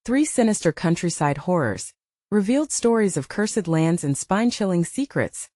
3 sinister countryside horrors, revealed stories of cursed lands and spine-chilling secrets.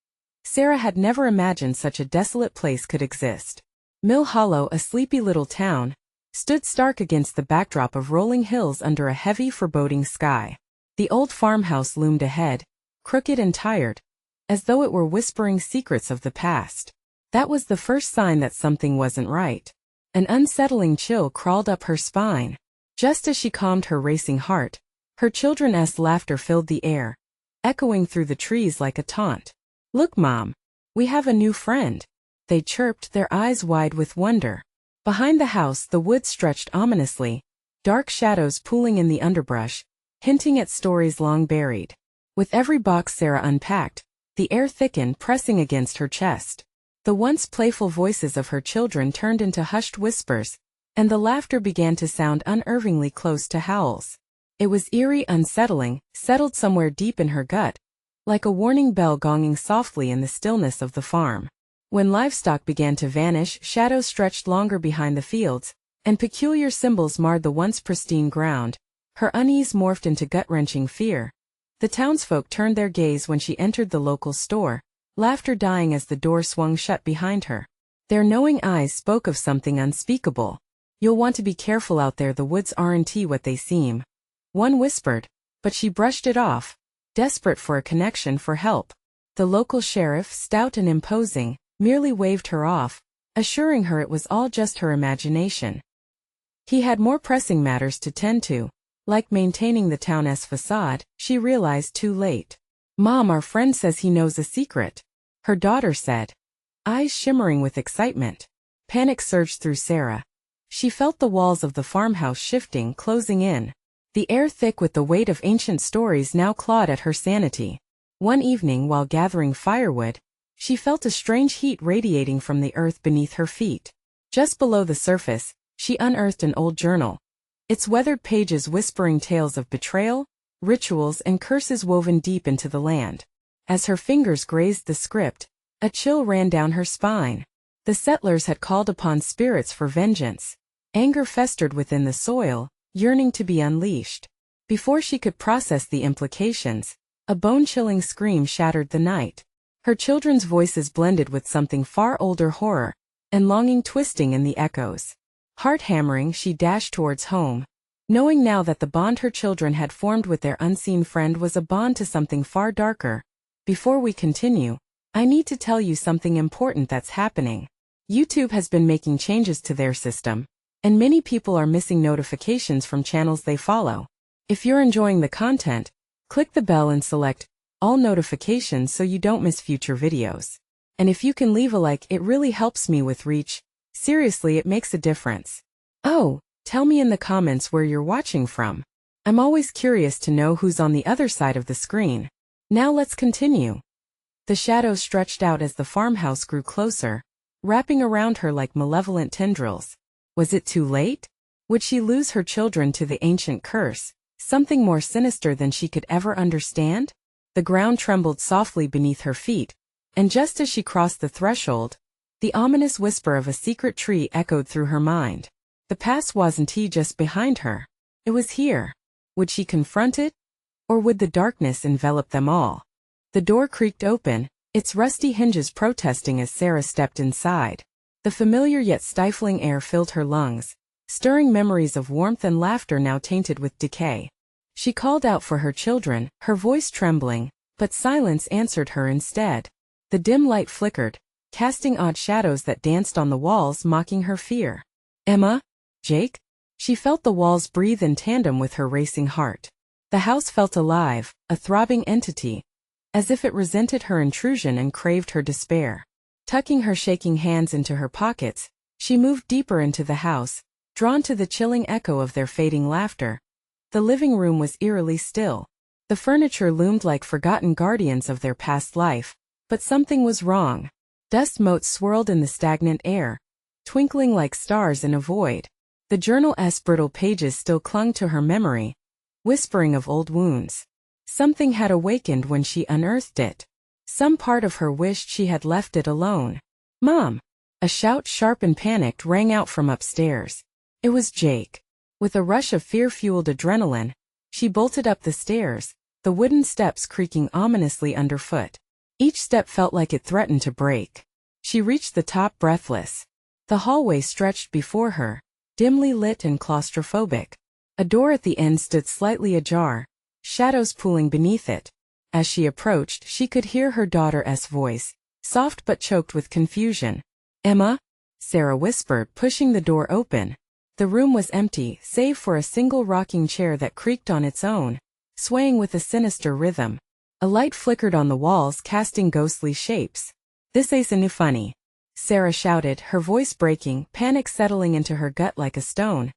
Sarah had never imagined such a desolate place could exist. Mill Hollow, a sleepy little town, stood stark against the backdrop of rolling hills under a heavy, foreboding sky. The old farmhouse loomed ahead, crooked and tired, as though it were whispering secrets of the past. That was the first sign that something wasn't right. An unsettling chill crawled up her spine. Just as she calmed her racing heart, her children's laughter filled the air, echoing through the trees like a taunt. "Look, Mom, we have a new friend," they chirped, their eyes wide with wonder. Behind the house, the woods stretched ominously, dark shadows pooling in the underbrush, hinting at stories long buried. With every box Sarah unpacked, the air thickened, pressing against her chest. The once playful voices of her children turned into hushed whispers, and the laughter began to sound unnervingly close to howls. It was eerie, unsettling, settled somewhere deep in her gut, like a warning bell gonging softly in the stillness of the farm. When livestock began to vanish, shadows stretched longer behind the fields, and peculiar symbols marred the once pristine ground. Her unease morphed into gut-wrenching fear. The townsfolk turned their gaze when she entered the local store, laughter dying as the door swung shut behind her. Their knowing eyes spoke of something unspeakable. "You'll want to be careful out there, the woods aren't what they seem," one whispered, but she brushed it off, desperate for a connection, for help. The local sheriff, stout and imposing, merely waved her off, assuring her it was all just her imagination. He had more pressing matters to tend to, like maintaining the town's facade. She realized too late. "Mom, our friend says he knows a secret," her daughter said, eyes shimmering with excitement. Panic surged through Sarah. She felt the walls of the farmhouse shifting, closing in. The air thick with the weight of ancient stories now clawed at her sanity. One evening, while gathering firewood, she felt a strange heat radiating from the earth beneath her feet. Just below the surface, she unearthed an old journal, its weathered pages whispering tales of betrayal, rituals, and curses woven deep into the land. As her fingers grazed the script, a chill ran down her spine. The settlers had called upon spirits for vengeance. Anger festered within the soil, yearning to be unleashed. Before she could process the implications, a bone-chilling scream shattered the night. Her children's voices blended with something far older, horror and longing twisting in the echoes. Heart-hammering, she dashed towards home, knowing now that the bond her children had formed with their unseen friend was a bond to something far darker. Before we continue, I need to tell you something important that's happening. YouTube has been making changes to their system, and many people are missing notifications from channels they follow. If you're enjoying the content, click the bell and select all notifications so you don't miss future videos. And if you can leave a like, it really helps me with reach. Seriously, it makes a difference. Oh, tell me in the comments where you're watching from. I'm always curious to know who's on the other side of the screen. Now let's continue. The shadows stretched out as the farmhouse grew closer, wrapping around her like malevolent tendrils. Was it too late? Would she lose her children to the ancient curse, something more sinister than she could ever understand? The ground trembled softly beneath her feet, and just as she crossed the threshold, the ominous whisper of a secret tree echoed through her mind. The past wasn't just behind her. It was here. Would she confront it? Or would the darkness envelop them all? The door creaked open, its rusty hinges protesting as Sarah stepped inside. The familiar yet stifling air filled her lungs, stirring memories of warmth and laughter now tainted with decay. She called out for her children, her voice trembling, but silence answered her instead. The dim light flickered, casting odd shadows that danced on the walls, mocking her fear. Emma? Jake? She felt the walls breathe in tandem with her racing heart. The house felt alive, a throbbing entity, as if it resented her intrusion and craved her despair. Tucking her shaking hands into her pockets, she moved deeper into the house, drawn to the chilling echo of their fading laughter. The living room was eerily still. The furniture loomed like forgotten guardians of their past life, but something was wrong. Dust motes swirled in the stagnant air, twinkling like stars in a void. The journal's brittle pages still clung to her memory, whispering of old wounds. Something had awakened when she unearthed it. Some part of her wished she had left it alone. "Mom!" A shout, sharp and panicked, rang out from upstairs. It was Jake. With a rush of fear-fueled adrenaline, She bolted up the stairs, the wooden steps creaking ominously underfoot. Each step felt like it threatened to break. She reached the top breathless. The hallway stretched before her, dimly lit and claustrophobic. A door at the end stood slightly ajar, shadows pooling beneath it. As she approached, she could hear her daughter's voice, soft but choked with confusion. "Emma?" Sarah whispered, pushing the door open. The room was empty, save for a single rocking chair that creaked on its own, swaying with a sinister rhythm. A light flickered on the walls, casting ghostly shapes. "This ain't funny," Sarah shouted, her voice breaking, panic settling into her gut like a stone.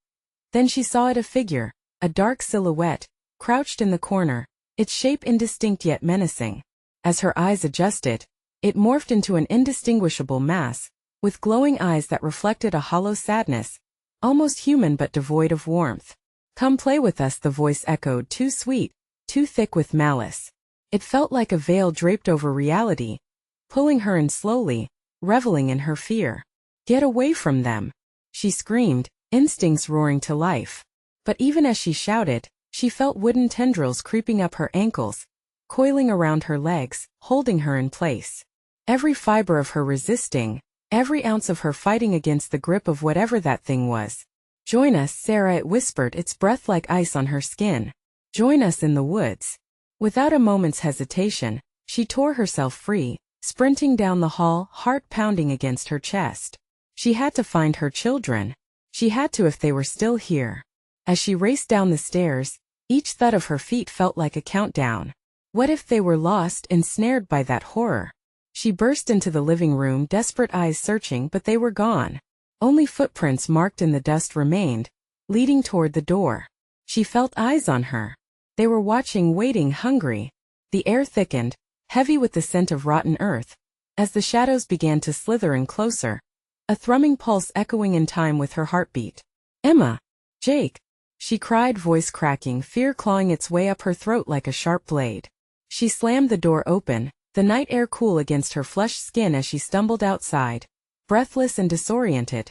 Then she saw it, a figure, a dark silhouette, crouched in the corner, its shape indistinct yet menacing. As her eyes adjusted, it morphed into an indistinguishable mass, with glowing eyes that reflected a hollow sadness, almost human but devoid of warmth. "Come play with us," the voice echoed, too sweet, too thick with malice. It felt like a veil draped over reality, pulling her in slowly, reveling in her fear. "Get away from them," she screamed, instincts roaring to life. But even as she shouted, she felt wooden tendrils creeping up her ankles, coiling around her legs, holding her in place. Every fiber of her resisting, every ounce of her fighting against the grip of whatever that thing was. "Join us, Sarah," it whispered, its breath like ice on her skin. "Join us in the woods." Without a moment's hesitation, she tore herself free, sprinting down the hall, heart pounding against her chest. She had to find her children. She had to, if they were still here. As she raced down the stairs, each thud of her feet felt like a countdown. What if they were lost, ensnared by that horror? She burst into the living room, desperate eyes searching, but they were gone. Only footprints marked in the dust remained, leading toward the door. She felt eyes on her. They were watching, waiting, hungry. The air thickened, heavy with the scent of rotten earth, as the shadows began to slither in closer, a thrumming pulse echoing in time with her heartbeat. "Emma! Jake!" she cried, voice cracking, fear clawing its way up her throat like a sharp blade. She slammed the door open, the night air cool against her flushed skin as she stumbled outside, breathless and disoriented.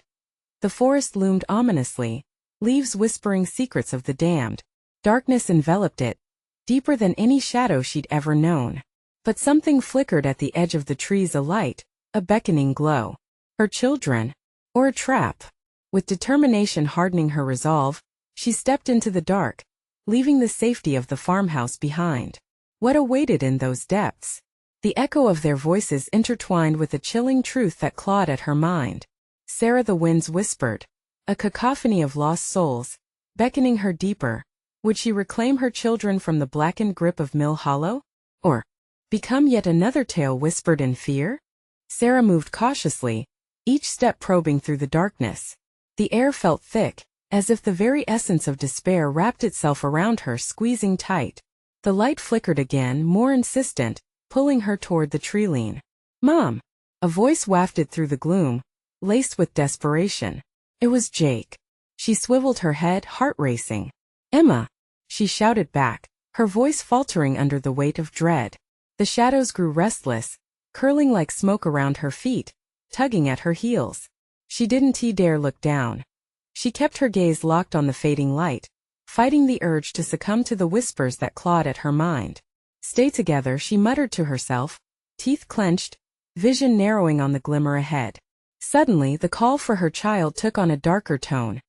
The forest loomed ominously, leaves whispering secrets of the damned. Darkness enveloped it, deeper than any shadow she'd ever known. But something flickered at the edge of the trees, a light, a beckoning glow. Her children? Or a trap? With determination hardening her resolve, she stepped into the dark, leaving the safety of the farmhouse behind. What awaited in those depths? The echo of their voices intertwined with a chilling truth that clawed at her mind. "Sarah," the winds whispered, a cacophony of lost souls, beckoning her deeper. Would she reclaim her children from the blackened grip of Mill Hollow? Or become yet another tale whispered in fear? Sarah moved cautiously, each step probing through the darkness. The air felt thick, as if the very essence of despair wrapped itself around her, squeezing tight. The light flickered again, more insistent, pulling her toward the treeline. "Mom!" A voice wafted through the gloom, laced with desperation. It was Jake. She swiveled her head, heart racing. "Emma!" she shouted back, her voice faltering under the weight of dread. The shadows grew restless, curling like smoke around her feet, tugging at her heels. She didn't dare look down. She kept her gaze locked on the fading light, fighting the urge to succumb to the whispers that clawed at her mind. "Stay together," she muttered to herself, teeth clenched, vision narrowing on the glimmer ahead. Suddenly, the call for her child took on a darker tone,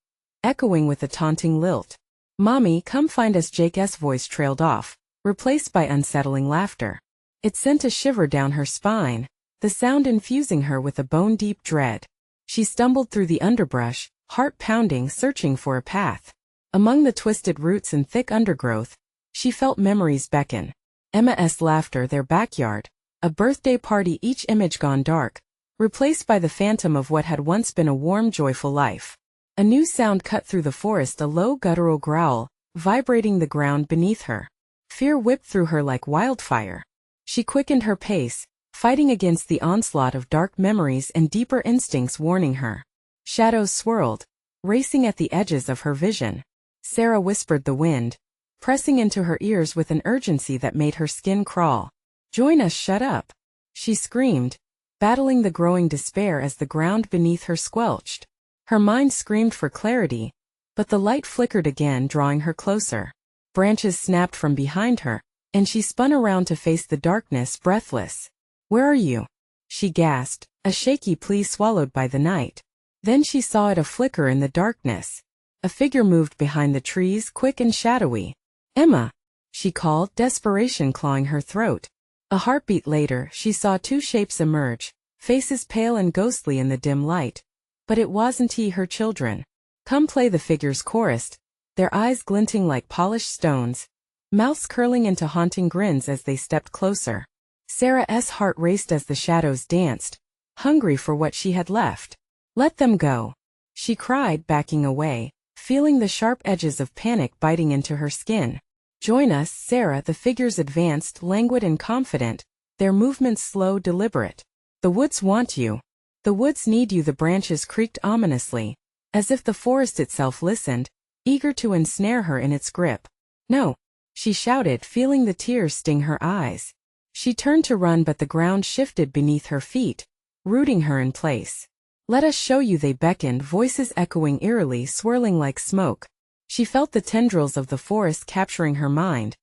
echoing with a taunting lilt. "Mommy, come find us." Jake's voice trailed off, replaced by unsettling laughter. It sent a shiver down her spine, the sound infusing her with a bone-deep dread. She stumbled through the underbrush, heart pounding, searching for a path. Among the twisted roots and thick undergrowth, she felt memories beckon. Emma's laughter, their backyard, a birthday party, each image gone dark, replaced by the phantom of what had once been a warm, joyful life. A new sound cut through the forest, a low guttural growl, vibrating the ground beneath her. Fear whipped through her like wildfire. She quickened her pace, fighting against the onslaught of dark memories and deeper instincts warning her. Shadows swirled, racing at the edges of her vision. "Sarah," whispered the wind, pressing into her ears with an urgency that made her skin crawl. "Join us." "Shut up!" she screamed, battling the growing despair as the ground beneath her squelched. Her mind screamed for clarity, but the light flickered again, drawing her closer. Branches snapped from behind her, and she spun around to face the darkness, breathless. "Where are you?" she gasped, a shaky plea swallowed by the night. Then she saw it, a flicker in the darkness. A figure moved behind the trees, quick and shadowy. "Emma!" she called, desperation clawing her throat. A heartbeat later, she saw two shapes emerge, faces pale and ghostly in the dim light. But it wasn't he, her children. "Come play," the figures chorused, their eyes glinting like polished stones, mouths curling into haunting grins as they stepped closer. Sarah's heart raced as the shadows danced, hungry for what she had left. "Let them go," she cried, backing away, feeling the sharp edges of panic biting into her skin. "Join us, Sarah," the figures advanced, languid and confident, their movements slow, deliberate. "The woods want you. The woods need you." The branches creaked ominously, as if the forest itself listened, eager to ensnare her in its grip. "No," she shouted, feeling the tears sting her eyes. She turned to run, but the ground shifted beneath her feet, rooting her in place. "Let us show you," they beckoned, voices echoing eerily, swirling like smoke. She felt the tendrils of the forest capturing her mind,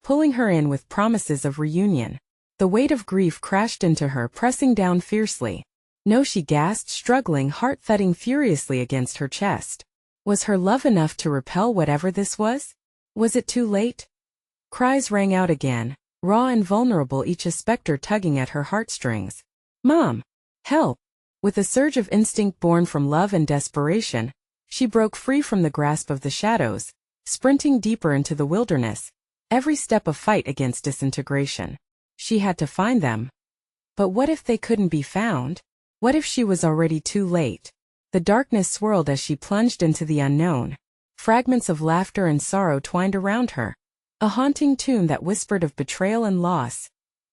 pulling her in with promises of reunion. The weight of grief crashed into her, pressing down fiercely. "No," she gasped, struggling, heart thudding furiously against her chest. Was her love enough to repel whatever this was? Was it too late? Cries rang out again, raw and vulnerable, each a specter tugging at her heartstrings. "Mom! Help!" With a surge of instinct born from love and desperation, she broke free from the grasp of the shadows, sprinting deeper into the wilderness, every step a fight against disintegration. She had to find them. But what if they couldn't be found? What if she was already too late? The darkness swirled as she plunged into the unknown. Fragments of laughter and sorrow twined around her, a haunting tune that whispered of betrayal and loss.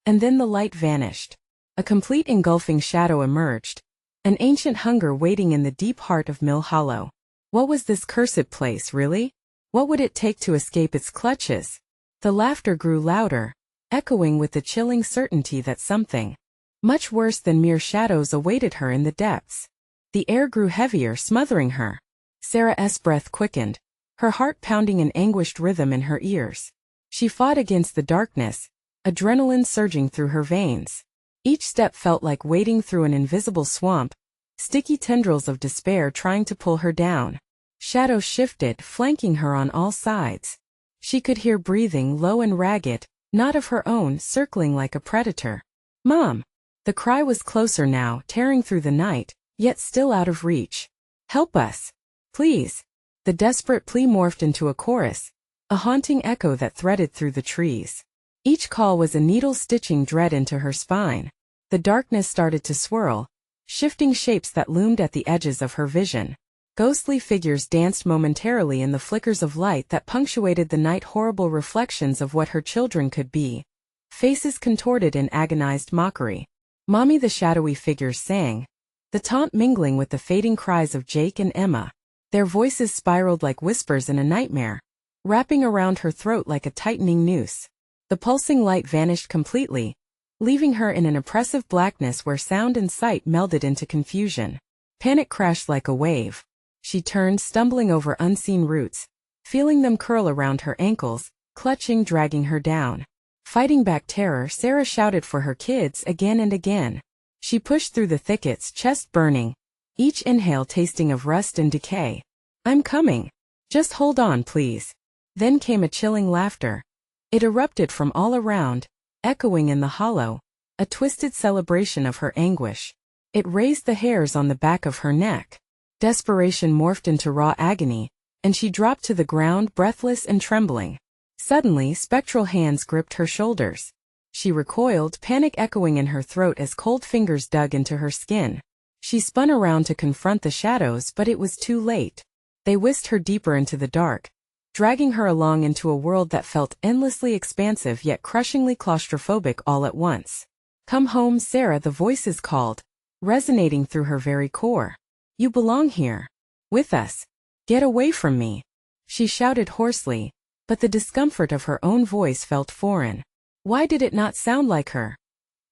And then the light vanished. A complete engulfing shadow emerged, an ancient hunger waiting in the deep heart of Mill Hollow. What was this cursed place, really? What would it take to escape its clutches? The laughter grew louder, echoing with the chilling certainty that something much worse than mere shadows awaited her in the depths. The air grew heavier, smothering her. Sarah's breath quickened, her heart pounding an anguished rhythm in her ears. She fought against the darkness, adrenaline surging through her veins. Each step felt like wading through an invisible swamp, sticky tendrils of despair trying to pull her down. Shadows shifted, flanking her on all sides. She could hear breathing, low and ragged, not of her own, circling like a predator. "Mom!" The cry was closer now, tearing through the night, yet still out of reach. "Help us! Please!" The desperate plea morphed into a chorus, a haunting echo that threaded through the trees. Each call was a needle stitching dread into her spine. The darkness started to swirl, shifting shapes that loomed at the edges of her vision. Ghostly figures danced momentarily in the flickers of light that punctuated the night, horrible reflections of what her children could be. Faces contorted in agonized mockery. "Mommy," the shadowy figures sang, the taunt mingling with the fading cries of Jake and Emma. Their voices spiraled like whispers in a nightmare, wrapping around her throat like a tightening noose. The pulsing light vanished completely, leaving her in an oppressive blackness where sound and sight melded into confusion. Panic crashed like a wave. She turned, stumbling over unseen roots, feeling them curl around her ankles, clutching, dragging her down. Fighting back terror, Sarah shouted for her kids again and again. She pushed through the thickets, chest burning, each inhale tasting of rust and decay. "I'm coming. Just hold on, please." Then came a chilling laughter. It erupted from all around, echoing in the hollow, a twisted celebration of her anguish. It raised the hairs on the back of her neck. Desperation morphed into raw agony, and she dropped to the ground, breathless and trembling. Suddenly, spectral hands gripped her shoulders. She recoiled, panic echoing in her throat as cold fingers dug into her skin. She spun around to confront the shadows, but it was too late. They whisked her deeper into the dark, dragging her along into a world that felt endlessly expansive yet crushingly claustrophobic all at once. "Come home, Sarah," the voices called, resonating through her very core. "You belong here. With us. Get away from me." She shouted hoarsely, but the discomfort of her own voice felt foreign. Why did it not sound like her?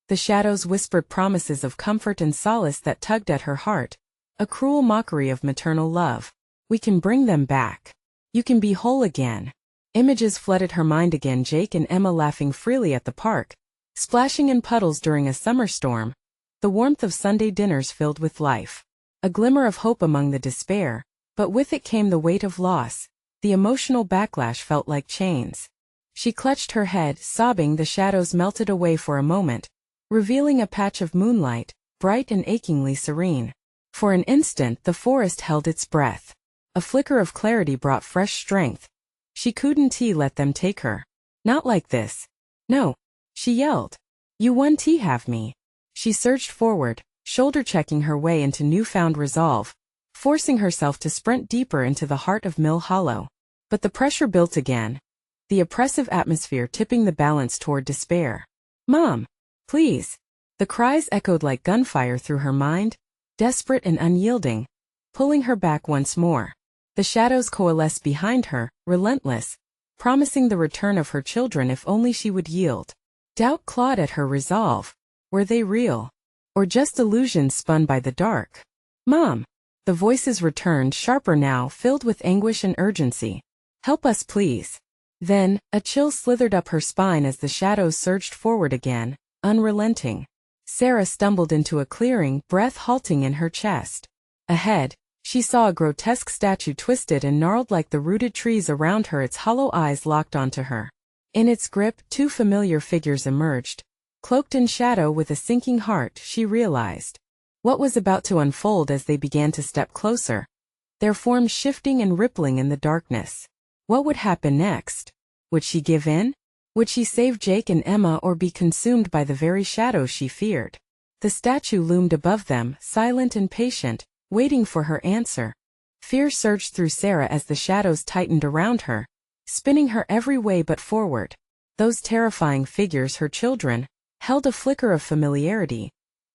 The shadows whispered promises of comfort and solace that tugged at her heart, a cruel mockery of maternal love. "We can bring them back. You can be whole again." Images flooded her mind again, Jake and Emma laughing freely at the park, splashing in puddles during a summer storm, the warmth of Sunday dinners filled with life. A glimmer of hope among the despair, but with it came the weight of loss. The emotional backlash felt like chains. She clutched her head, sobbing. The shadows melted away for a moment, revealing a patch of moonlight, bright and achingly serene. For an instant the forest held its breath. A flicker of clarity brought fresh strength. She couldn't let them take her. Not like this. No. She yelled. You won't have me. She surged forward, shoulder-checking her way into newfound resolve, forcing herself to sprint deeper into the heart of Mill Hollow. But the pressure built again, the oppressive atmosphere tipping the balance toward despair. Mom! Please! The cries echoed like gunfire through her mind, desperate and unyielding, pulling her back once more. The shadows coalesced behind her, relentless, promising the return of her children if only she would yield. Doubt clawed at her resolve. Were they real? Or just illusions spun by the dark? Mom! The voices returned, sharper now, filled with anguish and urgency. Help us, please. Then, a chill slithered up her spine as the shadows surged forward again, unrelenting. Sarah stumbled into a clearing, breath halting in her chest. Ahead, she saw a grotesque statue twisted and gnarled like the rooted trees around her, its hollow eyes locked onto her. In its grip, two familiar figures emerged. Cloaked in shadow with a sinking heart, she realized what was about to unfold as they began to step closer, their forms shifting and rippling in the darkness. What would happen next? Would she give in? Would she save Jake and Emma or be consumed by the very shadows she feared? The statue loomed above them, silent and patient, waiting for her answer. Fear surged through Sarah as the shadows tightened around her, spinning her every way but forward. Those terrifying figures, her children, held a flicker of familiarity,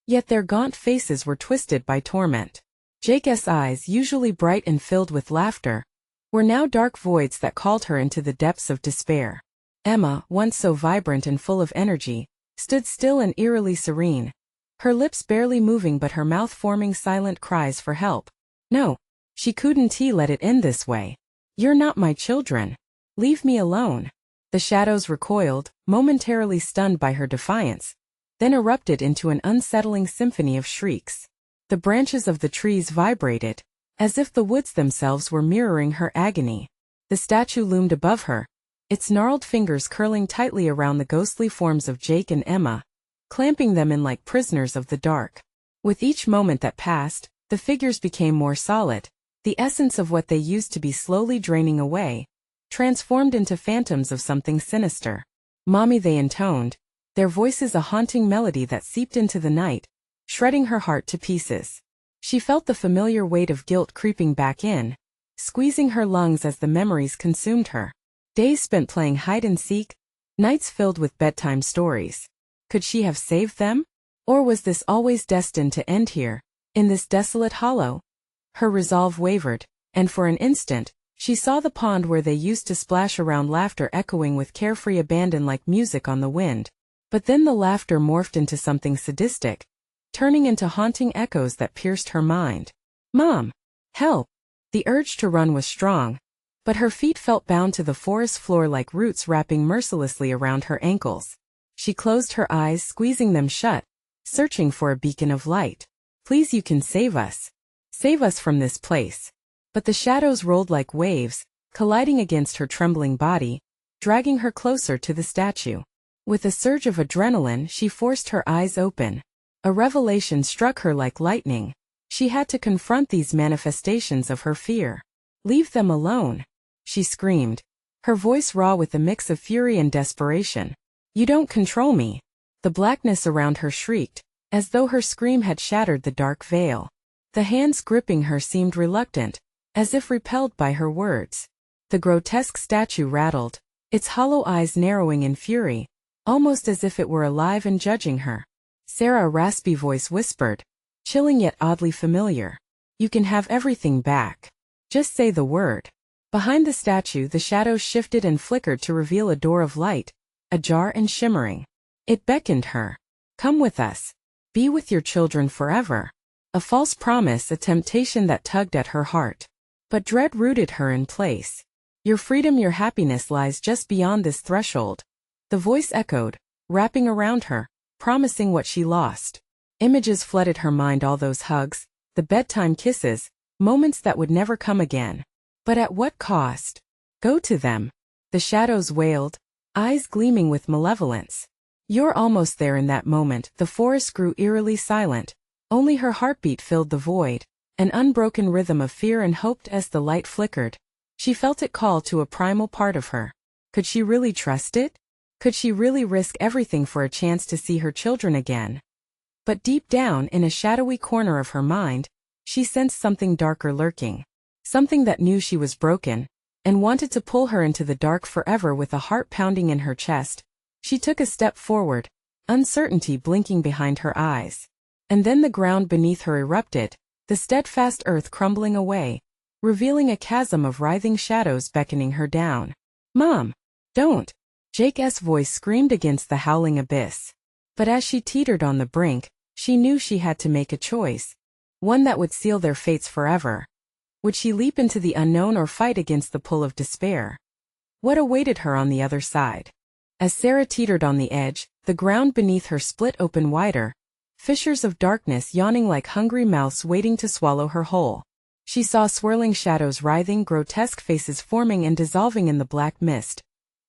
yet their gaunt faces were twisted by torment. Jake's eyes, usually bright and filled with laughter, were now dark voids that called her into the depths of despair. Emma, once so vibrant and full of energy, stood still and eerily serene, her lips barely moving but her mouth forming silent cries for help. No, she couldn't let it end this way. You're not my children. Leave me alone. The shadows recoiled, momentarily stunned by her defiance, then erupted into an unsettling symphony of shrieks. The branches of the trees vibrated, as if the woods themselves were mirroring her agony. The statue loomed above her, its gnarled fingers curling tightly around the ghostly forms of Jake and Emma, clamping them in like prisoners of the dark. With each moment that passed, the figures became more solid, the essence of what they used to be slowly draining away, transformed into phantoms of something sinister. Mommy, they intoned, their voices a haunting melody that seeped into the night, shredding her heart to pieces. She felt the familiar weight of guilt creeping back in, squeezing her lungs as the memories consumed her. Days spent playing hide and seek, nights filled with bedtime stories. Could she have saved them? Or was this always destined to end here, in this desolate hollow? Her resolve wavered, and for an instant, she saw the pond where they used to splash around, laughter echoing with carefree abandon like music on the wind. But then the laughter morphed into something sadistic, turning into haunting echoes that pierced her mind. Mom! Help! The urge to run was strong, but her feet felt bound to the forest floor like roots wrapping mercilessly around her ankles. She closed her eyes, squeezing them shut, searching for a beacon of light. Please, you can save us. Save us from this place. But the shadows rolled like waves, colliding against her trembling body, dragging her closer to the statue. With a surge of adrenaline, she forced her eyes open. A revelation struck her like lightning. She had to confront these manifestations of her fear. Leave them alone, she screamed, her voice raw with a mix of fury and desperation. You don't control me. The blackness around her shrieked, as though her scream had shattered the dark veil. The hands gripping her seemed reluctant, as if repelled by her words. The grotesque statue rattled, its hollow eyes narrowing in fury, almost as if it were alive and judging her. Sarah, a raspy voice whispered, chilling yet oddly familiar. You can have everything back. Just say the word. Behind the statue, the shadows shifted and flickered to reveal a door of light, ajar and shimmering. It beckoned her. Come with us. Be with your children forever. A false promise, a temptation that tugged at her heart. But dread rooted her in place. Your freedom, your happiness lies just beyond this threshold. The voice echoed, wrapping around her, promising what she lost. Images flooded her mind, all those hugs, the bedtime kisses, moments that would never come again. But at what cost? Go to them. The shadows wailed, eyes gleaming with malevolence. You're almost there. In that moment, the forest grew eerily silent. Only her heartbeat filled the void, an unbroken rhythm of fear and hope. As the light flickered, she felt it call to a primal part of her. Could she really trust it? Could she really risk everything for a chance to see her children again? But deep down, in a shadowy corner of her mind, she sensed something darker lurking. Something that knew she was broken, and wanted to pull her into the dark forever. With a heart pounding in her chest, she took a step forward, uncertainty blinking behind her eyes. And then the ground beneath her erupted, the steadfast earth crumbling away, revealing a chasm of writhing shadows beckoning her down. Mom! Don't! Jake's voice screamed against the howling abyss. But as she teetered on the brink, she knew she had to make a choice, one that would seal their fates forever. Would she leap into the unknown or fight against the pull of despair? What awaited her on the other side? As Sarah teetered on the edge, the ground beneath her split open wider, fissures of darkness yawning like hungry mouths waiting to swallow her whole. She saw swirling shadows writhing, grotesque faces forming and dissolving in the black mist.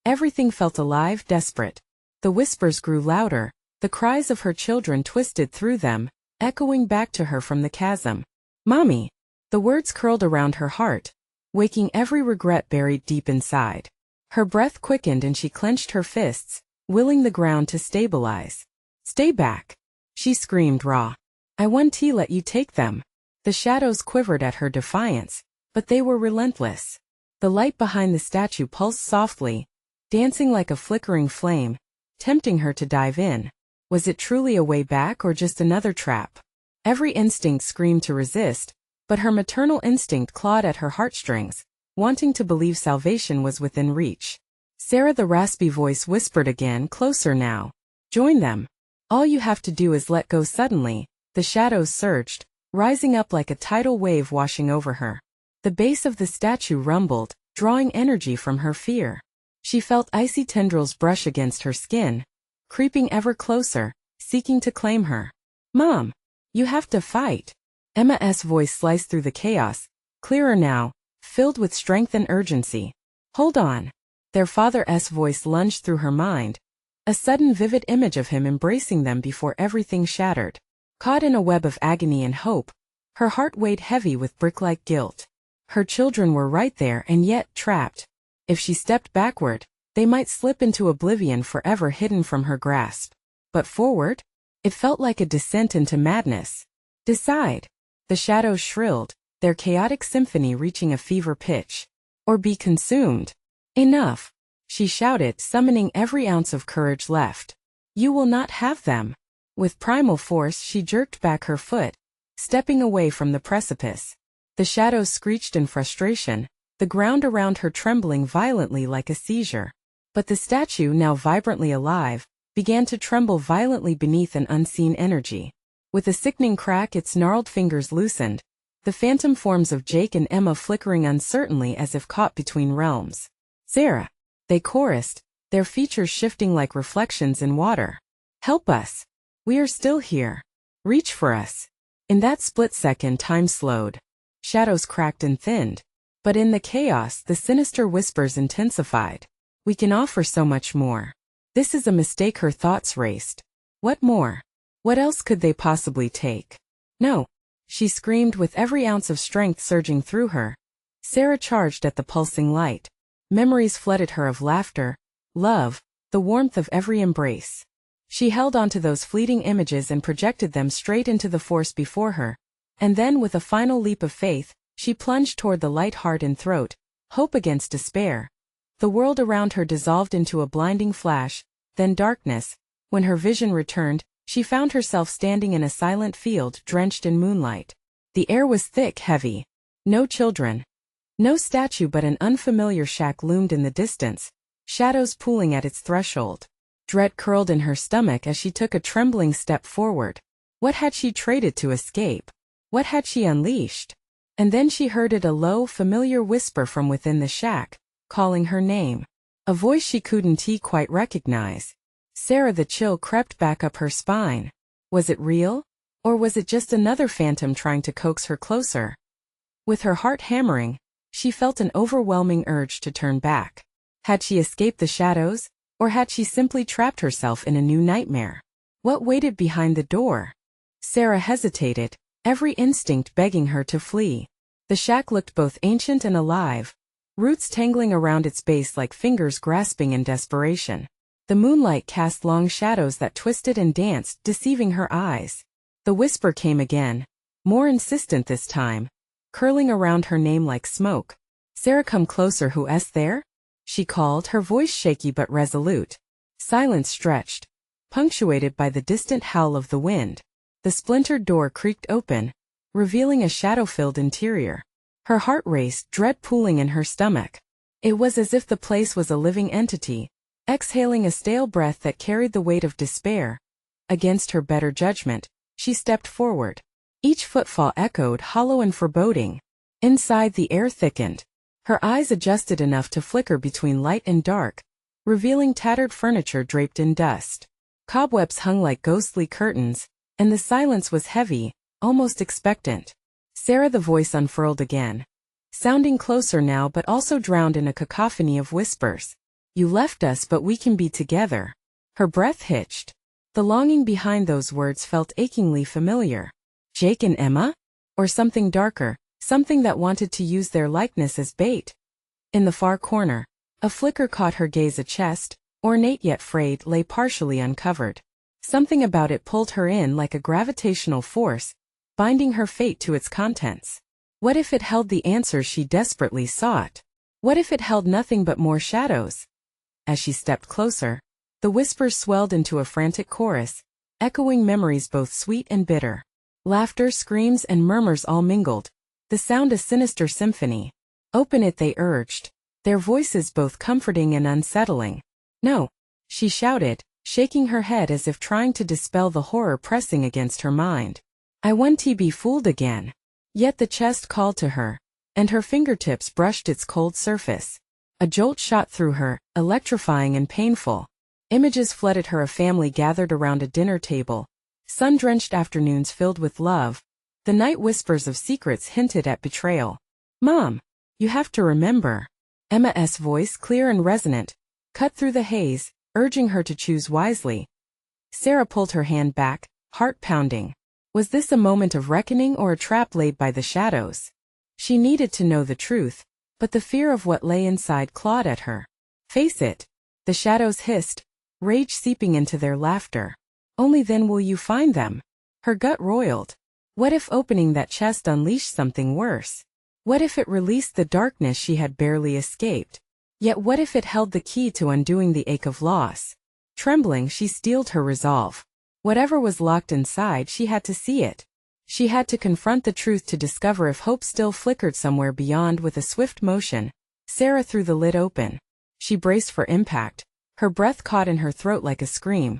Everything felt alive, desperate. The whispers grew louder, the cries of her children twisted through them, echoing back to her from the chasm. Mommy! The words curled around her heart, waking every regret buried deep inside. Her breath quickened and she clenched her fists, willing the ground to stabilize. Stay back! She screamed raw. I won't let you take them. The shadows quivered at her defiance, but they were relentless. The light behind the statue pulsed softly, dancing like a flickering flame, tempting her to dive in. Was it truly a way back or just another trap? Every instinct screamed to resist, but her maternal instinct clawed at her heartstrings, wanting to believe salvation was within reach. Sarah, the raspy voice whispered again, closer now. Join them. All you have to do is let go. Suddenly, the shadows surged, rising up like a tidal wave washing over her. The base of the statue rumbled, drawing energy from her fear. She felt icy tendrils brush against her skin, creeping ever closer, seeking to claim her. Mom! You have to fight! Emma's voice sliced through the chaos, clearer now, filled with strength and urgency. Hold on! Their father's voice lunged through her mind, a sudden vivid image of him embracing them before everything shattered. Caught in a web of agony and hope, her heart weighed heavy with brick-like guilt. Her children were right there and yet trapped. If she stepped backward, they might slip into oblivion, forever hidden from her grasp. But forward? It felt like a descent into madness. Decide. The shadows shrilled, their chaotic symphony reaching a fever pitch. Or be consumed. Enough! She shouted, summoning every ounce of courage left. You will not have them. With primal force she jerked back her foot, stepping away from the precipice. The shadows screeched in frustration, the ground around her trembling violently like a seizure. But the statue, now vibrantly alive, began to tremble violently beneath an unseen energy. With a sickening crack, its gnarled fingers loosened, the phantom forms of Jake and Emma flickering uncertainly as if caught between realms. Sarah! They chorused, their features shifting like reflections in water. Help us! We are still here. Reach for us. In that split second, time slowed. Shadows cracked and thinned. But in the chaos, the sinister whispers intensified. We can offer so much more. This is a mistake. Her thoughts raced. What more? What else could they possibly take? No! She screamed with every ounce of strength surging through her. Sarah charged at the pulsing light. Memories flooded her of laughter, love, the warmth of every embrace. She held onto those fleeting images and projected them straight into the force before her. And then, with a final leap of faith, she plunged toward the light heart and throat, hope against despair. The world around her dissolved into a blinding flash, then darkness. When her vision returned, she found herself standing in a silent field drenched in moonlight. The air was thick, heavy. No children. No statue, but an unfamiliar shack loomed in the distance, shadows pooling at its threshold. Dread curled in her stomach as she took a trembling step forward. What had she traded to escape? What had she unleashed? And then she heard it, a low, familiar whisper from within the shack. calling her name. A voice she couldn't quite recognize. Sarah, the chill crept back up her spine. Was it real? Or was it just another phantom trying to coax her closer? With her heart hammering, she felt an overwhelming urge to turn back. Had she escaped the shadows, or had she simply trapped herself in a new nightmare? What waited behind the door? Sarah hesitated, every instinct begging her to flee. The shack looked both ancient and alive, roots tangling around its base like fingers grasping in desperation. The moonlight cast long shadows that twisted and danced, deceiving her eyes. The whisper came again, more insistent this time, curling around her name like smoke. Sarah, come closer. Who's there? She called, her voice shaky but resolute. Silence stretched, punctuated by the distant howl of the wind. The splintered door creaked open, revealing a shadow-filled interior. Her heart raced, dread pooling in her stomach. It was as if the place was a living entity, exhaling a stale breath that carried the weight of despair. Against her better judgment, she stepped forward. Each footfall echoed hollow and foreboding. Inside, the air thickened. Her eyes adjusted enough to flicker between light and dark, revealing tattered furniture draped in dust. Cobwebs hung like ghostly curtains, and the silence was heavy, almost expectant. Sarah, the voice unfurled again, sounding closer now but also drowned in a cacophony of whispers. You left us, but we can be together. Her breath hitched. The longing behind those words felt achingly familiar. Jake and Emma? Or something darker, something that wanted to use their likeness as bait? In the far corner, a flicker caught her gaze. A chest, ornate yet frayed, lay partially uncovered. Something about it pulled her in like a gravitational force, binding her fate to its contents. What if it held the answers she desperately sought? What if it held nothing but more shadows? As she stepped closer, the whispers swelled into a frantic chorus, echoing memories both sweet and bitter. Laughter, screams, and murmurs all mingled, the sound a sinister symphony. Open it, they urged, their voices both comforting and unsettling. No, she shouted, shaking her head as if trying to dispel the horror pressing against her mind. I want to be fooled again. Yet the chest called to her, and her fingertips brushed its cold surface. A jolt shot through her, electrifying and painful. Images flooded her, a family gathered around a dinner table, sun-drenched afternoons filled with love. The night whispers of secrets hinted at betrayal. Mom, you have to remember. Emma's voice, clear and resonant, cut through the haze, urging her to choose wisely. Sarah pulled her hand back, heart pounding. Was this a moment of reckoning or a trap laid by the shadows? She needed to know the truth, but the fear of what lay inside clawed at her. Face it, the shadows hissed, rage seeping into their laughter. Only then will you find them. Her gut roiled. What if opening that chest unleashed something worse? What if it released the darkness she had barely escaped? Yet what if it held the key to undoing the ache of loss? Trembling, she steeled her resolve. Whatever was locked inside, she had to see it. She had to confront the truth to discover if hope still flickered somewhere beyond. With a swift motion, Sarah threw the lid open. She braced for impact, her breath caught in her throat like a scream.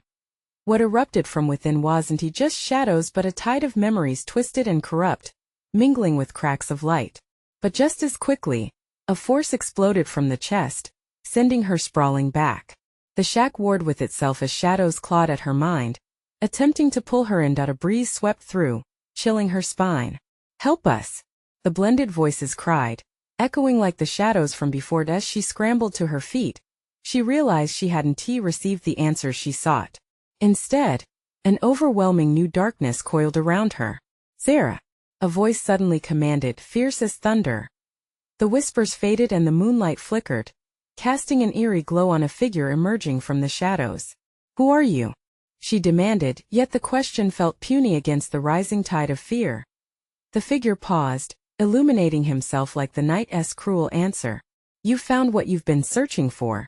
What erupted from within wasn't just shadows but a tide of memories, twisted and corrupt, mingling with cracks of light. But just as quickly, a force exploded from the chest, sending her sprawling back. The shack warred with itself as shadows clawed at her mind, attempting to pull her in. A breeze swept through, chilling her spine. Help us! The blended voices cried, echoing like the shadows from before. As she scrambled to her feet, she realized she hadn't received the answers she sought. Instead, an overwhelming new darkness coiled around her. Sarah! A voice suddenly commanded, fierce as thunder. The whispers faded and the moonlight flickered, casting an eerie glow on a figure emerging from the shadows. Who are you? She demanded, yet the question felt puny against the rising tide of fear. The figure paused, illuminating himself like the night's cruel answer. You found what you've been searching for.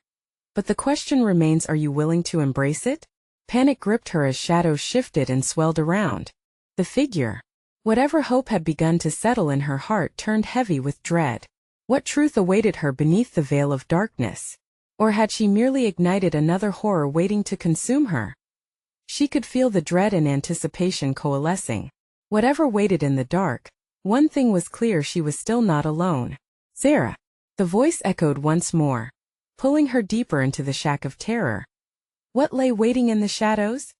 But the question remains, are you willing to embrace it? Panic gripped her as shadows shifted and swelled around. The figure, whatever hope had begun to settle in her heart, turned heavy with dread. What truth awaited her beneath the veil of darkness? Or had she merely ignited another horror waiting to consume her? She could feel the dread and anticipation coalescing. Whatever waited in the dark, one thing was clear: she was still not alone. Sarah! The voice echoed once more, pulling her deeper into the shack of terror. What lay waiting in the shadows?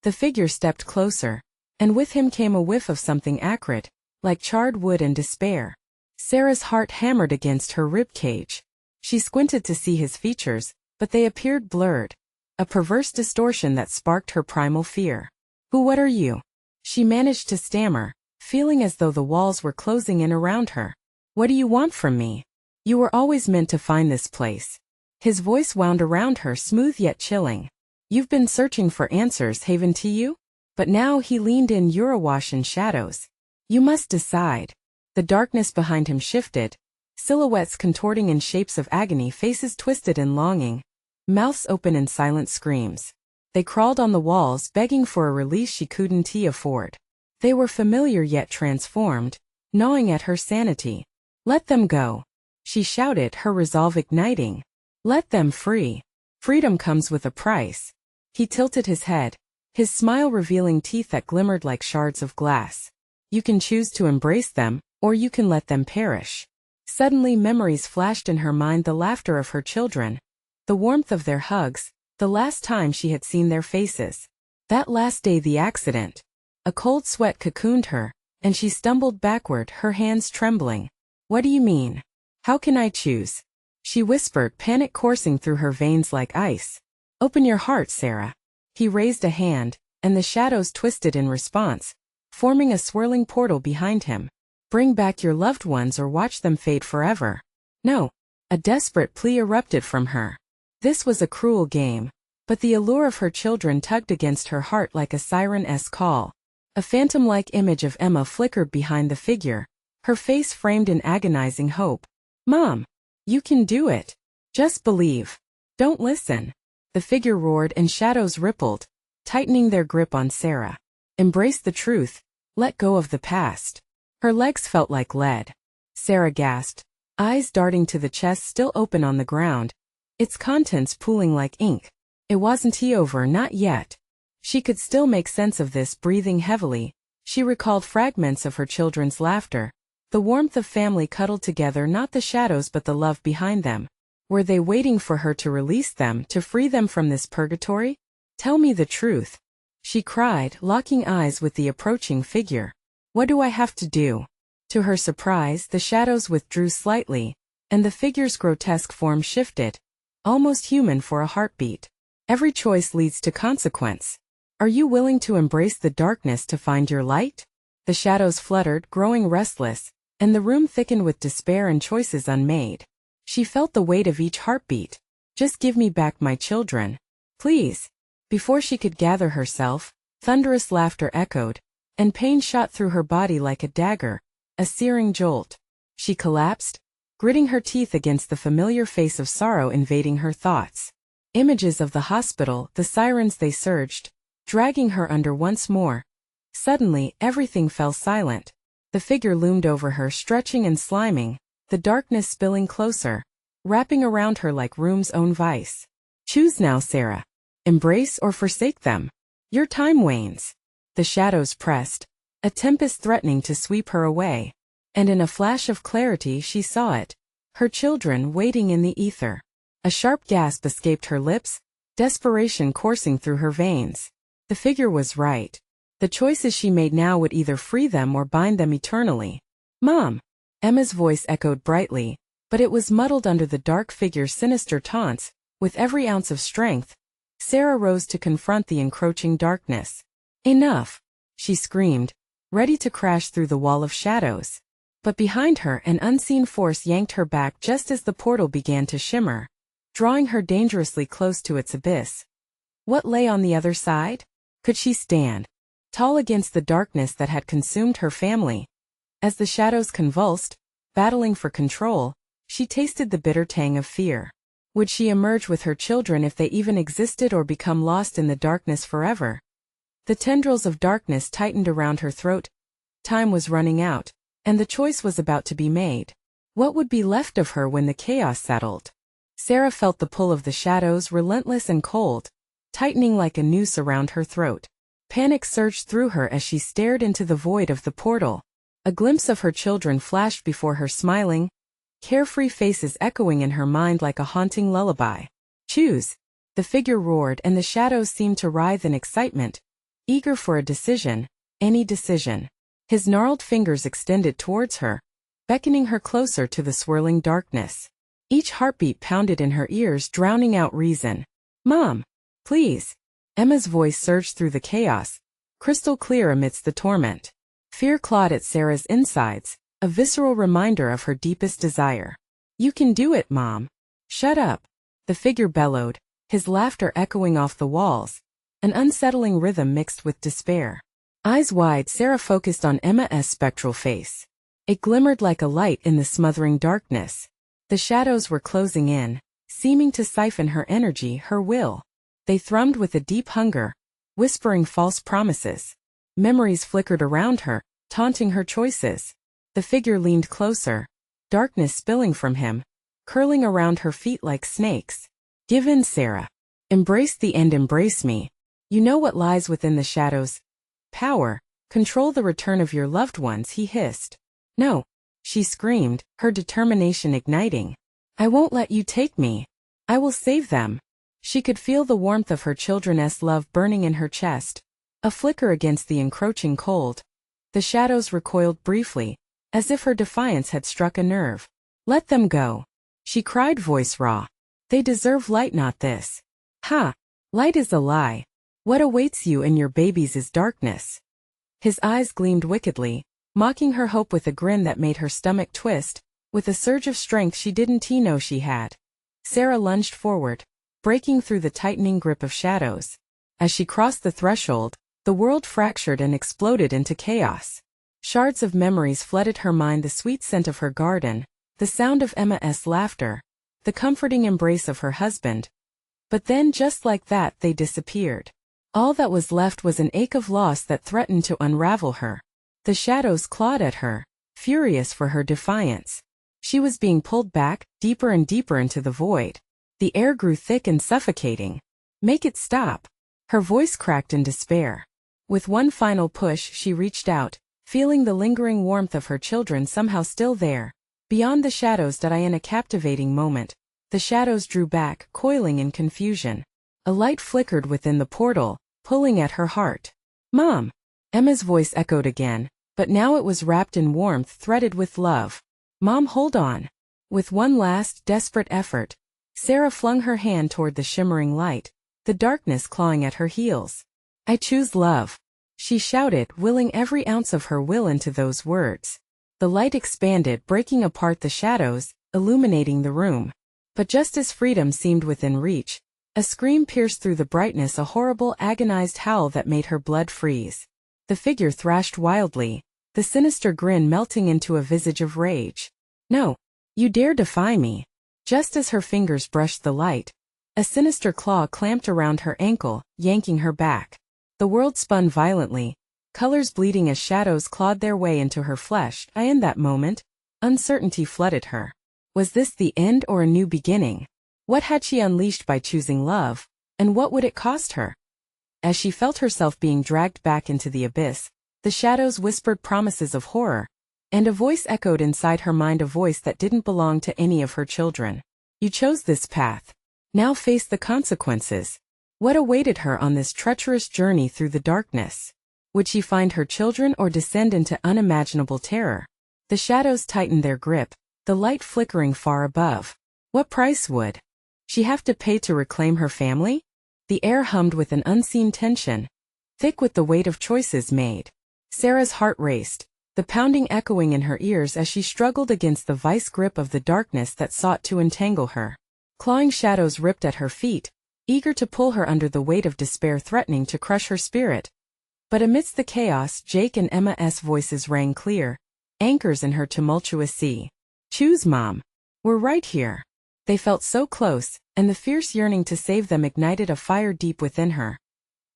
The figure stepped closer, and with him came a whiff of something acrid, like charred wood and despair. Sarah's heart hammered against her rib cage. She squinted to see his features, but they appeared blurred, a perverse distortion that sparked her primal fear. What are you?" she managed to stammer, feeling as though the walls were closing in around her. "What do you want from me? You were always meant to find this place." His voice wound around her, smooth yet chilling. "You've been searching for answers, haven't you?" But now he leaned in, awash in shadows. "You must decide." The darkness behind him shifted, silhouettes contorting in shapes of agony, faces twisted in longing, mouths open in silent screams. They crawled on the walls, begging for a release she couldn't afford. They were familiar yet transformed, gnawing at her sanity. "Let them go," she shouted, her resolve igniting. "Let them free. Freedom comes with a price." He tilted his head, his smile revealing teeth that glimmered like shards of glass. "You can choose to embrace them, or you can let them perish." Suddenly memories flashed in her mind, the laughter of her children, the warmth of their hugs, the last time she had seen their faces. That last day, the accident. A cold sweat cocooned her, and she stumbled backward, her hands trembling. "What do you mean? How can I choose?" she whispered, panic coursing through her veins like ice. "Open your heart, Sarah." He raised a hand, and the shadows twisted in response, forming a swirling portal behind him. "Bring back your loved ones or watch them fade forever." "No." A desperate plea erupted from her. This was a cruel game, but the allure of her children tugged against her heart like a siren-esque call. A phantom-like image of Emma flickered behind the figure, her face framed in agonizing hope. "Mom, you can do it. Just believe. Don't listen." The figure roared and shadows rippled, tightening their grip on Sarah. "Embrace the truth. Let go of the past." Her legs felt like lead. Sarah gasped, eyes darting to the chest still open on the ground, its contents pooling like ink. It wasn't over, not yet. She could still make sense of this. Breathing heavily, she recalled fragments of her children's laughter, the warmth of family cuddled together, not the shadows but the love behind them. Were they waiting for her to release them, to free them from this purgatory? "Tell me the truth," she cried, locking eyes with the approaching figure. "What do I have to do?" To her surprise, the shadows withdrew slightly, and the figure's grotesque form shifted, almost human for a heartbeat. "Every choice leads to consequence. Are you willing to embrace the darkness to find your light?" The shadows fluttered, growing restless, and the room thickened with despair and choices unmade. She felt the weight of each heartbeat. "Just give me back my children. Please." Before she could gather herself, thunderous laughter echoed, and pain shot through her body like a dagger, a searing jolt. She collapsed, gritting her teeth against the familiar face of sorrow invading her thoughts. Images of the hospital, the sirens, they surged, dragging her under once more. Suddenly, everything fell silent. The figure loomed over her, stretching and sliming, the darkness spilling closer, wrapping around her like room's own vice. "Choose now, Sarah. Embrace or forsake them. Your time wanes." The shadows pressed, a tempest threatening to sweep her away. And in a flash of clarity she saw it, her children waiting in the ether. A sharp gasp escaped her lips, desperation coursing through her veins. The figure was right. The choices she made now would either free them or bind them eternally. "Mom!" Emma's voice echoed brightly, but it was muddled under the dark figure's sinister taunts. With every ounce of strength, Sarah rose to confront the encroaching darkness. "Enough!" she screamed, ready to crash through the wall of shadows. But behind her, an unseen force yanked her back just as the portal began to shimmer, drawing her dangerously close to its abyss. What lay on the other side? Could she stand tall against the darkness that had consumed her family? As the shadows convulsed, battling for control, she tasted the bitter tang of fear. Would she emerge with her children if they even existed, or become lost in the darkness forever? The tendrils of darkness tightened around her throat. Time was running out, and the choice was about to be made. What would be left of her when the chaos settled? Sarah felt the pull of the shadows, relentless and cold, tightening like a noose around her throat. Panic surged through her as she stared into the void of the portal. A glimpse of her children flashed before her, smiling, carefree faces echoing in her mind like a haunting lullaby. Choose. The figure roared and the shadows seemed to writhe in excitement, eager for a decision, any decision. His gnarled fingers extended towards her, beckoning her closer to the swirling darkness. Each heartbeat pounded in her ears, drowning out reason. Mom! Please! Emma's voice surged through the chaos, crystal clear amidst the torment. Fear clawed at Sarah's insides, a visceral reminder of her deepest desire. You can do it, Mom. Shut up. The figure bellowed, his laughter echoing off the walls, an unsettling rhythm mixed with despair. Eyes wide, Sarah focused on Emma's spectral face. It glimmered like a light in the smothering darkness. The shadows were closing in, seeming to siphon her energy, her will. They thrummed with a deep hunger, whispering false promises. Memories flickered around her, taunting her choices. The figure leaned closer, darkness spilling from him, curling around her feet like snakes. Give in, Sarah. Embrace the end, embrace me. You know what lies within the shadows. Power. Control the return of your loved ones, he hissed. No, she screamed, her determination igniting. I won't let you take me. I will save them. She could feel the warmth of her children's love burning in her chest, a flicker against the encroaching cold. The shadows recoiled briefly, as if her defiance had struck a nerve. Let them go. She cried, voice raw. They deserve light, not this. Ha! Light is a lie. What awaits you and your babies is darkness. His eyes gleamed wickedly, mocking her hope with a grin that made her stomach twist, with a surge of strength she didn't know she had. Sarah lunged forward, breaking through the tightening grip of shadows. As she crossed the threshold, the world fractured and exploded into chaos. Shards of memories flooded her mind, the sweet scent of her garden, the sound of Emma's laughter, the comforting embrace of her husband. But then, just like that, they disappeared. All that was left was an ache of loss that threatened to unravel her. The shadows clawed at her, furious for her defiance. She was being pulled back, deeper and deeper into the void. The air grew thick and suffocating. Make it stop. Her voice cracked in despair. With one final push, she reached out, feeling the lingering warmth of her children somehow still there. Beyond the shadows, in a captivating moment, the shadows drew back, coiling in confusion. A light flickered within the portal, pulling at her heart. Mom! Emma's voice echoed again, but now it was wrapped in warmth, threaded with love. Mom, hold on. With one last, desperate effort, Sarah flung her hand toward the shimmering light, the darkness clawing at her heels. I choose love. She shouted, willing every ounce of her will into those words. The light expanded, breaking apart the shadows, illuminating the room. But just as freedom seemed within reach, a scream pierced through the brightness, a horrible, agonized howl that made her blood freeze. The figure thrashed wildly, the sinister grin melting into a visage of rage. No! You dare defy me! Just as her fingers brushed the light, a sinister claw clamped around her ankle, yanking her back. The world spun violently, colors bleeding as shadows clawed their way into her flesh. In that moment, uncertainty flooded her. Was this the end or a new beginning? What had she unleashed by choosing love, and what would it cost her? As she felt herself being dragged back into the abyss, the shadows whispered promises of horror, and a voice echoed inside her mind, a voice that didn't belong to any of her children. You chose this path. Now face the consequences. What awaited her on this treacherous journey through the darkness? Would she find her children or descend into unimaginable terror? The shadows tightened their grip, the light flickering far above. What price would she have to pay to reclaim her family? The air hummed with an unseen tension, thick with the weight of choices made. Sarah's heart raced, the pounding echoing in her ears as she struggled against the vice grip of the darkness that sought to entangle her. Clawing shadows ripped at her feet, eager to pull her under the weight of despair, threatening to crush her spirit. But amidst the chaos, Jake and Emma's voices rang clear, anchors in her tumultuous sea. Choose, Mom. We're right here. They felt so close, and the fierce yearning to save them ignited a fire deep within her.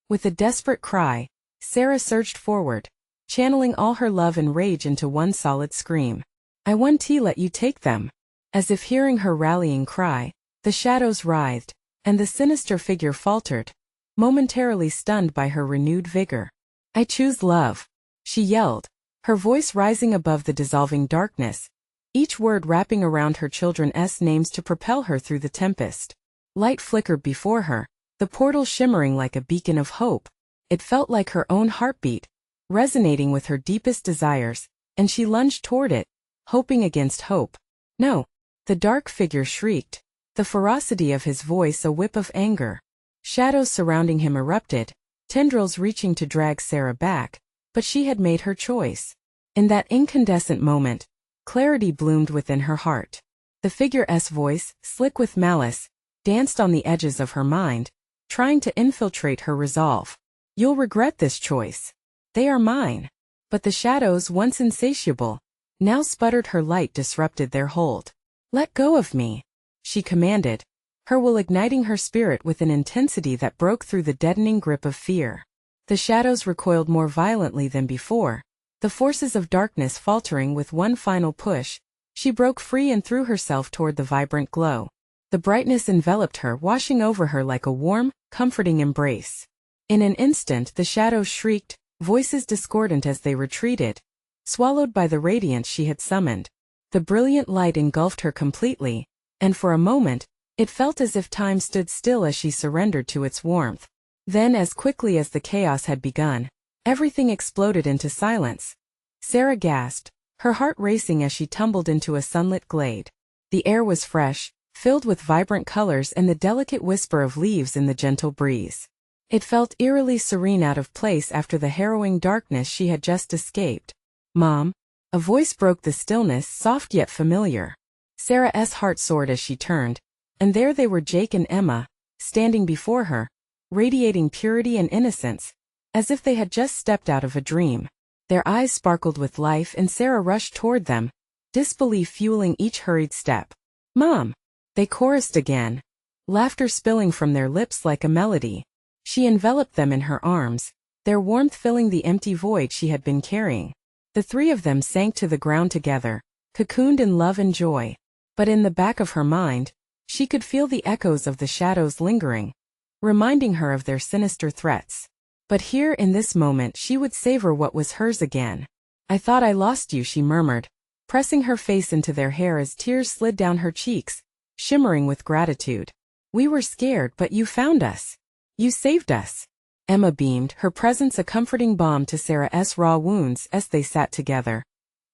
With a desperate cry, Sarah surged forward, channeling all her love and rage into one solid scream. I won't let you take them. As if hearing her rallying cry, the shadows writhed, and the sinister figure faltered, momentarily stunned by her renewed vigor. I choose love, she yelled, her voice rising above the dissolving darkness. each word wrapping around her children's names to propel her through the tempest. Light flickered before her, the portal shimmering like a beacon of hope. It felt like her own heartbeat, resonating with her deepest desires, and she lunged toward it, hoping against hope. No! The dark figure shrieked, the ferocity of his voice a whip of anger. Shadows surrounding him erupted, tendrils reaching to drag Sarah back, but she had made her choice. In that incandescent moment, clarity bloomed within her heart. The figure's voice, slick with malice, danced on the edges of her mind, trying to infiltrate her resolve. You'll regret this choice. They are mine. But the shadows, once insatiable, now sputtered. Her light disrupted their hold. Let go of me, she commanded, her will igniting her spirit with an intensity that broke through the deadening grip of fear. The shadows recoiled more violently than before, the forces of darkness faltering with one final push. She broke free and threw herself toward the vibrant glow. The brightness enveloped her, washing over her like a warm, comforting embrace. In an instant the shadows shrieked, voices discordant as they retreated, swallowed by the radiance she had summoned. The brilliant light engulfed her completely, and for a moment, it felt as if time stood still as she surrendered to its warmth. Then, as quickly as the chaos had begun, everything exploded into silence. Sarah gasped, her heart racing as she tumbled into a sunlit glade. The air was fresh, filled with vibrant colors and the delicate whisper of leaves in the gentle breeze. It felt eerily serene, out of place after the harrowing darkness she had just escaped. Mom? A voice broke the stillness, soft yet familiar. Sarah's heart soared as she turned, and there they were, Jake and Emma, standing before her, radiating purity and innocence, as if they had just stepped out of a dream. Their eyes sparkled with life and Sarah rushed toward them, disbelief fueling each hurried step. Mom! They chorused again, laughter spilling from their lips like a melody. She enveloped them in her arms, their warmth filling the empty void she had been carrying. The three of them sank to the ground together, cocooned in love and joy. But in the back of her mind, she could feel the echoes of the shadows lingering, reminding her of their sinister threats. But here in this moment she would savor what was hers again. I thought I lost you, she murmured, pressing her face into their hair as tears slid down her cheeks, shimmering with gratitude. We were scared, but you found us. You saved us. Emma beamed, her presence a comforting balm to Sarah's raw wounds as they sat together.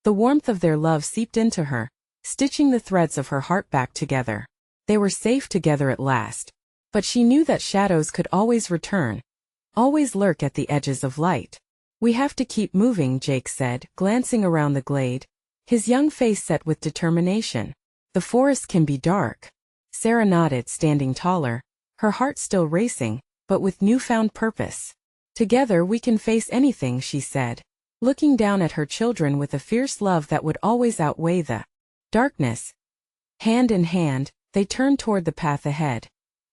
The warmth of their love seeped into her, stitching the threads of her heart back together. They were safe together at last. But she knew that shadows could always return, always lurk at the edges of light. We have to keep moving, Jake said, glancing around the glade, his young face set with determination. The forest can be dark. Sarah nodded, standing taller, her heart still racing, but with newfound purpose. Together we can face anything, she said, looking down at her children with a fierce love that would always outweigh the darkness. Hand in hand, they turned toward the path ahead,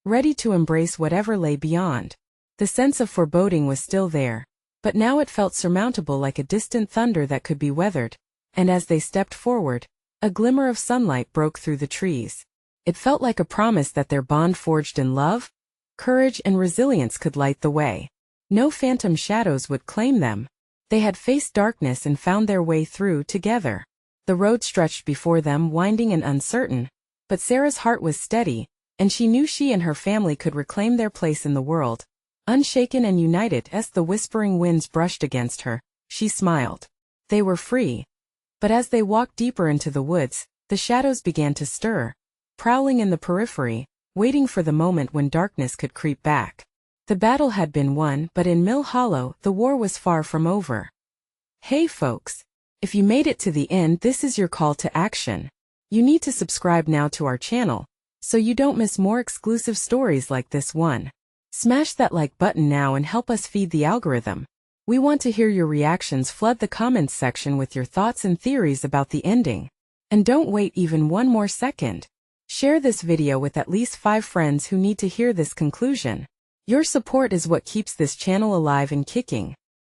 ready to embrace whatever lay beyond. The sense of foreboding was still there, but now it felt surmountable, like a distant thunder that could be weathered, and as they stepped forward, a glimmer of sunlight broke through the trees. It felt like a promise that their bond, forged in love, courage and resilience, could light the way. No phantom shadows would claim them. They had faced darkness and found their way through together. The road stretched before them, winding and uncertain, but Sarah's heart was steady, and she knew she and her family could reclaim their place in the world. Unshaken and united as the whispering winds brushed against her, she smiled. They were free. But as they walked deeper into the woods, the shadows began to stir, prowling in the periphery, waiting for the moment when darkness could creep back. The battle had been won, but in Mill Hollow, the war was far from over. Hey folks! If you made it to the end, this is your call to action. You need to subscribe now to our channel, so you don't miss more exclusive stories like this one. Smash that like button now and help us feed the algorithm. We want to hear your reactions. Flood the comments section with your thoughts and theories about the ending. And don't wait even one more second. Share this video with at least 5 friends who need to hear this conclusion. Your support is what keeps this channel alive and kicking.